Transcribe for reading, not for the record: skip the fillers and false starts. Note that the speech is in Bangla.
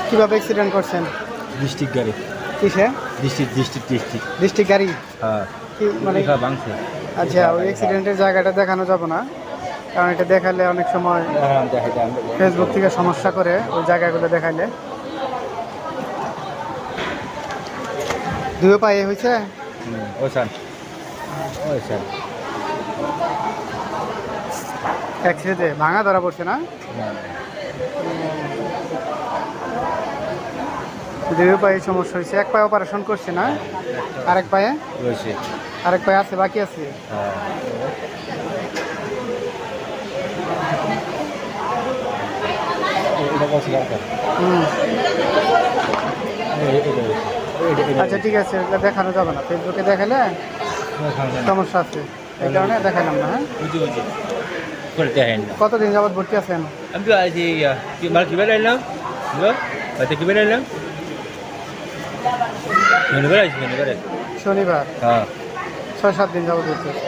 কিভাবে অ্যাক্সিডেন্ট করছেন? ডিস্ট্রিক্ট গাড়ি। কিসে? ডিস্ট্রিক্ট গাড়ি? হ্যাঁ। কি মানে? ভাঙছে। আচ্ছা, ওই অ্যাক্সিডেন্টের জায়গাটা দেখানো যাবে না, কারণ এটা দেখালে অনেক সময় ফেসবুক থেকে সমস্যা করে ওই জায়গাগুলো দেখাইলে। দুই পায়ে হয়েছে? একসাথে ভাঙা ধরা পড়ছে না? দুই পায়ে সমস্যা হয়েছে। এক পায়ে অপারেশন করছে না? আরেক পায়ে? আরেক পায়ে আছে, বাকি আছে? আচ্ছা ঠিক আছে, এটা দেখানো যাবে না, ফেসবুকে দেখালে সমস্যা আছে, এই কারণে দেখালাম না। হ্যাঁ, কতদিন যাবত ভর্তি আছেন? শনিবার? 6-7 দিন যাবত ভর্তি আছে।